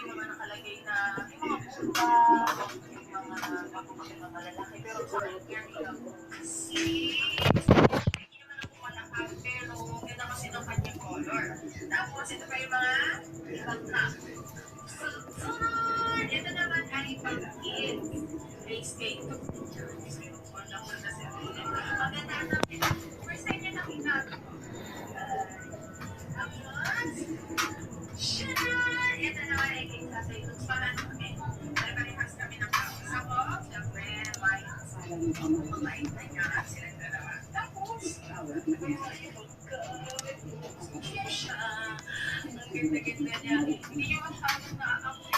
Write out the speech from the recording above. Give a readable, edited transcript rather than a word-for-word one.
din naman nakalagay na yung mga puta, yung mga pagpapakit ng malalaki. Pero sa kanya, kasi hindi naman ako malakad, pero ganda kasi ng kanyang color. Tapos, ito pa yung mga ibang cup. Sunod! Ito naman ay pag-kids. Face cake. Wonderful kasi. Maganda namin. First time niya nakita. Tapos, Shannon! Ito naman ay cake sa ito. Parang kami. Pare-parehas kami ng kapos. Ako, syempre, like, mabait na niya silang dalawa. Tapos, siya. Ang ganda-ganda niya. Hindi niya masyadong naaamoy.